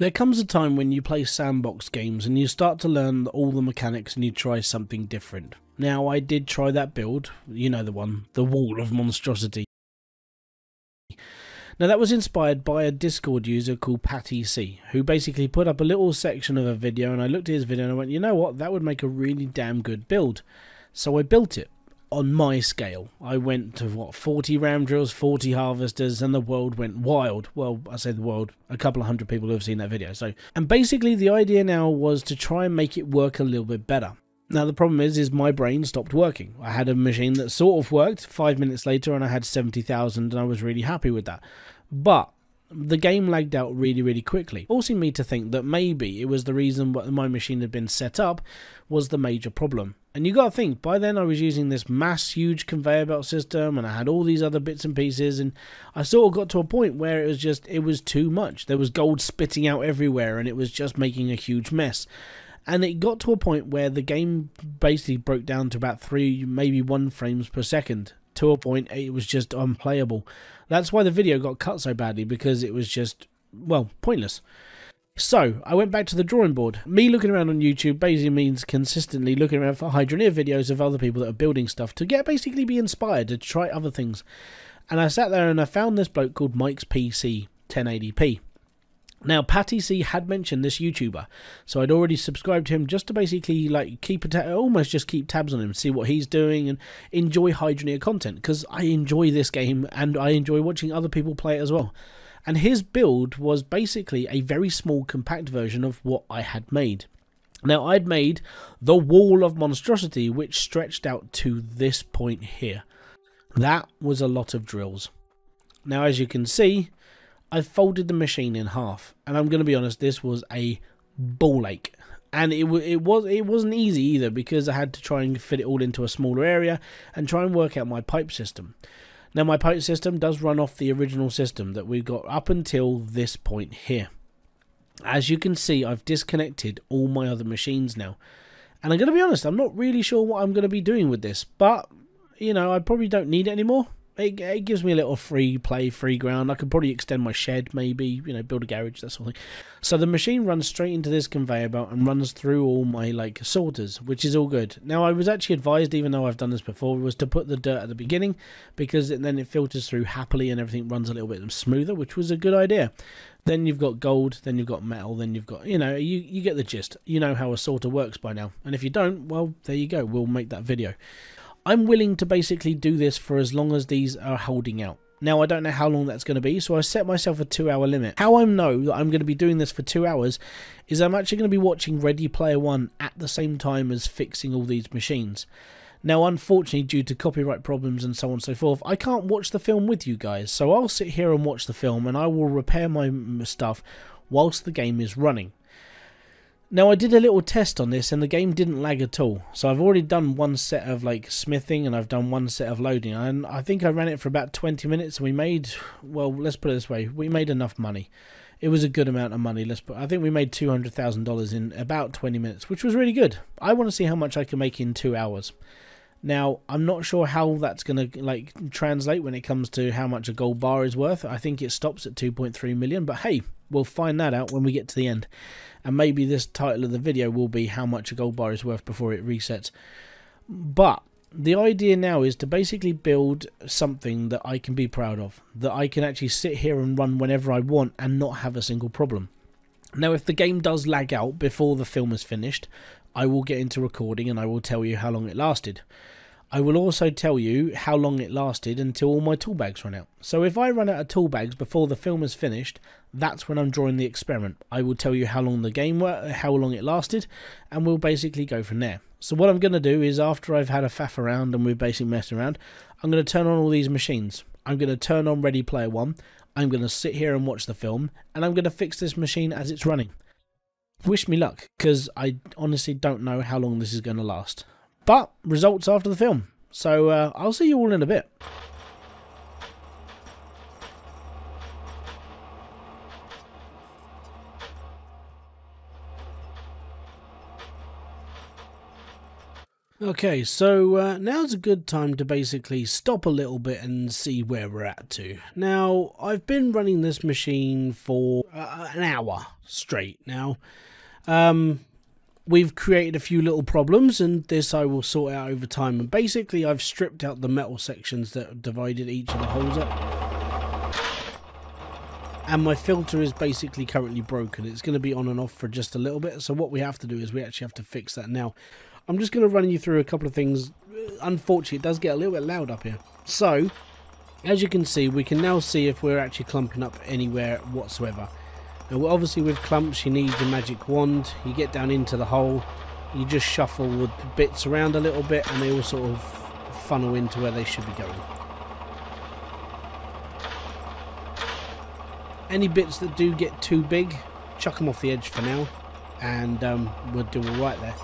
There comes a time when you play sandbox games and you start to learn all the mechanics and you try something different. Now, I did try that build, you know the one, the Wall of Monstrosity. Now, that was inspired by a Discord user called Patty C, who basically put up a little section of a video, and I looked at his video and I went, you know what, that would make a really damn good build. So I built it. On my scale, I went to 40 ram drills, 40 harvesters, and the world went wild. Well, I say the world, a couple of hundred people who have seen that video. And basically the idea now was to try and make it work a little bit better. Now the problem is my brain stopped working. I had a machine that sort of worked 5 minutes later, and I had 70,000, and I was really happy with that. But the game lagged out really quickly, forcing me to think that maybe it was the reason why my machine had been set up was the major problem. And you gotta think, by then I was using this huge conveyor belt system, and I had all these other bits and pieces, and I sort of got to a point where it was too much. There was gold spitting out everywhere, and it was just making a huge mess. And it got to a point where the game basically broke down to about 3, maybe 1 frames per second. To a point it was just unplayable. That's why the video got cut so badly, because it was just, well, pointless. So I went back to the drawing board. Me looking around on YouTube basically means consistently looking around for Hydroneer videos of other people that are building stuff to basically be inspired to try other things. And I sat there and I found this bloke called Mike's PC 1080p. Now, Patty C had mentioned this YouTuber, so I'd already subscribed to him just to basically like almost just keep tabs on him, see what he's doing, and enjoy Hydroneer content, because I enjoy this game and I enjoy watching other people play it as well. And his build was basically a very small, compact version of what I had made. Now, I'd made the Wall of Monstrosity, which stretched out to this point here. That was a lot of drills. Now, as you can see, I folded the machine in half, and I'm going to be honest, this was a ball ache. And it wasn't easy either, because I had to try and fit it all into a smaller area and try and work out my pipe system. Now, my pipe system does run off the original system that we've got up until this point here. As you can see, I've disconnected all my other machines now. And I'm going to be honest, I'm not really sure what I'm going to be doing with this, but, you know, I probably don't need it anymore. It gives me a little free play, free ground. I could probably extend my shed, maybe, you know, build a garage, that sort of thing. So the machine runs straight into this conveyor belt and runs through all my, like, sorters, which is all good. Now, I was actually advised, even though I've done this before, was to put the dirt at the beginning, because then it filters through happily and everything runs a little bit smoother, which was a good idea. Then you've got gold, then you've got metal, then you've got, you know, you get the gist. You know how a sorter works by now. And if you don't, well, there you go. We'll make that video. I'm willing to basically do this for as long as these are holding out. Now, I don't know how long that's going to be, so I set myself a 2-hour limit. How I know that I'm going to be doing this for 2 hours is I'm actually going to be watching Ready Player One at the same time as fixing all these machines. Now, unfortunately, due to copyright problems and so on and so forth, I can't watch the film with you guys, so I'll sit here and watch the film, and I will repair my stuff whilst the game is running. Now, I did a little test on this and the game didn't lag at all. So I've already done one set of like smithing and I've done one set of loading. And I think I ran it for about 20 minutes and we made, well, let's put it this way, we made enough money. It was a good amount of money. I think we made $200,000 in about 20 minutes, which was really good. I want to see how much I can make in 2 hours. Now, I'm not sure how that's going to like translate when it comes to how much a gold bar is worth. I think it stops at 2.3 million, but hey, we'll find that out when we get to the end. And maybe this title of the video will be how much a gold bar is worth before it resets. But the idea now is to basically build something that I can be proud of, that I can actually sit here and run whenever I want and not have a single problem. Now, if the game does lag out before the film is finished, I will get into recording and I will tell you how long it lasted. I will also tell you how long it lasted until all my tool bags run out. So if I run out of tool bags before the film is finished, that's when I'm drawing the experiment. I will tell you how long the game how long it lasted, and we'll basically go from there. So what I'm going to do is, after I've had a faff around and we've basically messed around, I'm going to turn on all these machines. I'm going to turn on Ready Player One. I'm going to sit here and watch the film, and I'm going to fix this machine as it's running. Wish me luck, because I honestly don't know how long this is going to last. But results after the film. So I'll see you all in a bit. Okay, so now's a good time to basically stop a little bit and see where we're at to. Now, I've been running this machine for an hour straight now. We've created a few little problems, and this I will sort out over time. And basically, I've stripped out the metal sections that divided each of the holes up. And my filter is basically currently broken. It's going to be on and off for just a little bit. So what we have to do is we actually have to fix that now. I'm just going to run you through a couple of things. Unfortunately, it does get a little bit loud up here. So, as you can see, we can now see if we're actually clumping up anywhere whatsoever. Now, obviously with clumps, you need the magic wand. You get down into the hole, you just shuffle the bits around a little bit, and they all sort of funnel into where they should be going. Any bits that do get too big, chuck them off the edge for now, and we'll do alright there.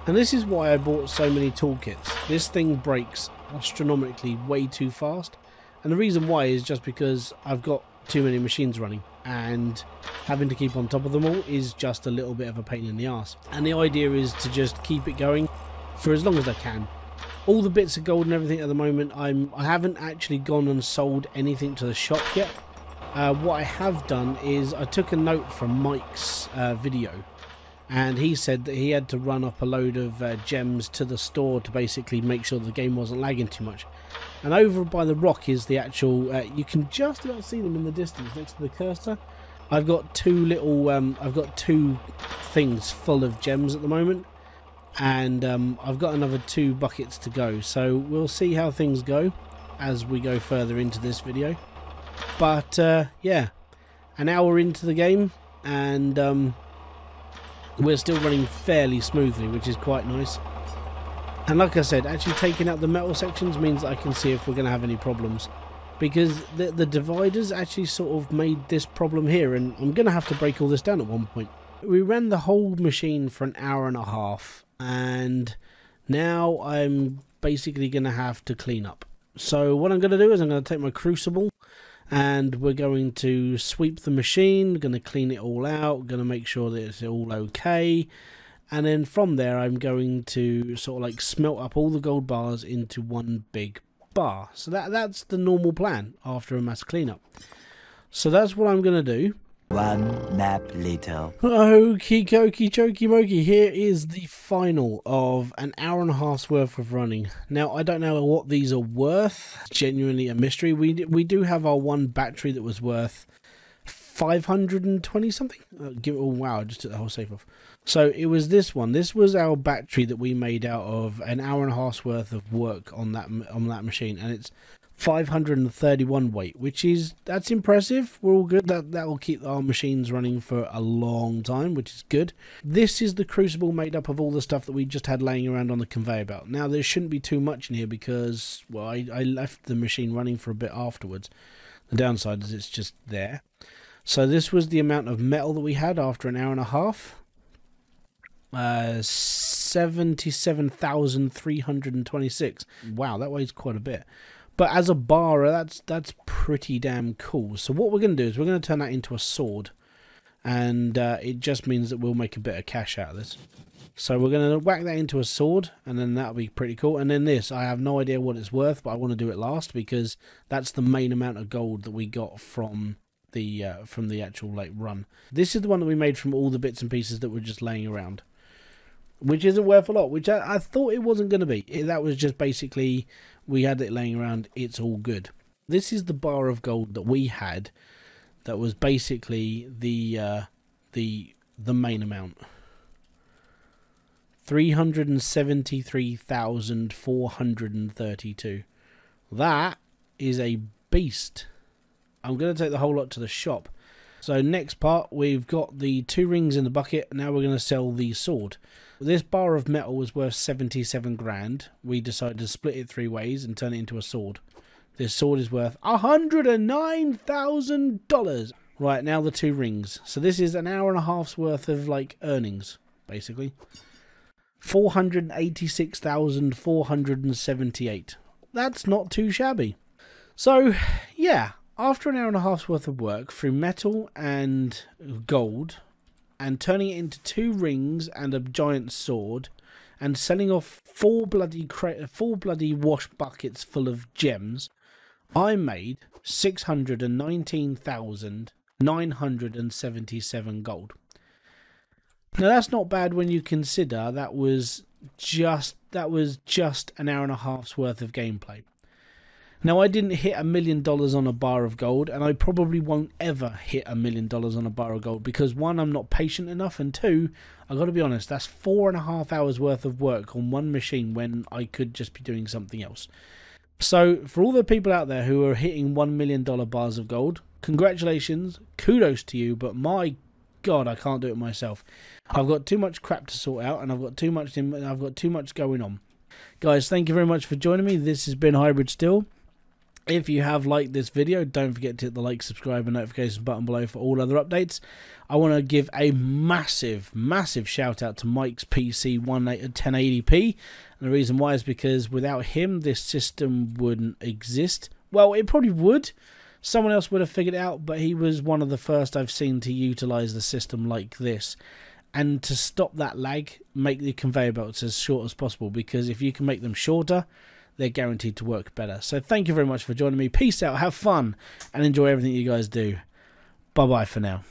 And this is why I bought so many toolkits. This thing breaks astronomically way too fast. And the reason why is just because I've got too many machines running. And having to keep on top of them all is just a little bit of a pain in the arse. And the idea is to just keep it going for as long as I can. All the bits of gold and everything at the moment, I haven't actually gone and sold anything to the shop yet. What I have done is I took a note from Mike's video. And he said that he had to run up a load of gems to the store to basically make sure the game wasn't lagging too much. And over by the rock is the actual, you can just about see them in the distance next to the cursor. I've got two things full of gems at the moment. And I've got another 2 buckets to go. So we'll see how things go as we go further into this video. But yeah, an hour into the game, and we're still running fairly smoothly, which is quite nice. And like I said, actually taking out the metal sections means that I can see if we're going to have any problems, because the dividers actually sort of made this problem here, and I'm going to have to break all this down at one point. We ran the whole machine for an hour and a half, and now I'm basically going to have to clean up. So what I'm going to do is I'm going to take my crucible, and we're going to sweep the machine, going to clean it all out, going to make sure that it's all okay, and then from there I'm going to sort of like smelt up all the gold bars into one big bar. So that's the normal plan after a mass cleanup. So that's what I'm going to do. One nap later. Okie dokie chokey mokey, here is the final of an hour and a half's worth of running. Now, I don't know what these are worth. It's genuinely a mystery. We do have our one battery that was worth 520 something. Oh wow, I just took the whole safe off. So it was this one. This was our battery that we made out of an hour and a half's worth of work on that machine, and it's 531 weight, that's impressive. We're all good. That will keep our machines running for a long time, which is good. This is the crucible made up of all the stuff that we just had laying around on the conveyor belt. Now there shouldn't be too much in here because, well, I left the machine running for a bit afterwards. The downside is it's just there. So this was the amount of metal that we had after an hour and a half. 77,326. Wow, that weighs quite a bit. But as a bar, that's pretty damn cool. So what we're going to do is we're going to turn that into a sword. And it just means that we'll make a bit of cash out of this. So we're going to whack that into a sword, and then that'll be pretty cool. And then this, I have no idea what it's worth, but I want to do it last because that's the main amount of gold that we got from the actual like run. This is the one that we made from all the bits and pieces that were just laying around, which isn't worth a lot, which I thought it wasn't going to be. That was just basically, we had it laying around, it's all good. This is the bar of gold that we had that was basically the main amount. 373,432. That is a beast. I'm going to take the whole lot to the shop. So next part, we've got the 2 rings in the bucket. Now we're going to sell the sword. This bar of metal was worth 77 grand. We decided to split it 3 ways and turn it into a sword. This sword is worth $109,000. Right, now the 2 rings. So this is an hour and a half's worth of like earnings, basically. 486,478. That's not too shabby. So yeah, after an hour and a half's worth of work through metal and gold, and turning it into 2 rings and a giant sword, and selling off four bloody wash buckets full of gems, I made 619,977 gold. Now that's not bad when you consider that was just an hour and a half's worth of gameplay. Now I didn't hit $1 million on a bar of gold, and I probably won't ever hit $1 million on a bar of gold because one, I'm not patient enough, and two, I got to be honest, that's 4.5 hours worth of work on one machine when I could just be doing something else. So for all the people out there who are hitting $1 million bars of gold, congratulations, kudos to you, but my God, I can't do it myself. I've got too much crap to sort out, and I've got too much going on. Guys, thank you very much for joining me. This has been Hybridsteel. If you have liked this video, don't forget to hit the like, subscribe and notifications button below for all other updates. I want to give a massive shout out to Mike's PC 1080p. And the reason why is because without him, this system wouldn't exist. Well, it probably would. Someone else would have figured it out, but he was one of the first I've seen to utilize the system like this. And to stop that lag, make the conveyor belts as short as possible, because if you can make them shorter, they're guaranteed to work better. So thank you very much for joining me. Peace out, have fun, and enjoy everything you guys do. Bye-bye for now.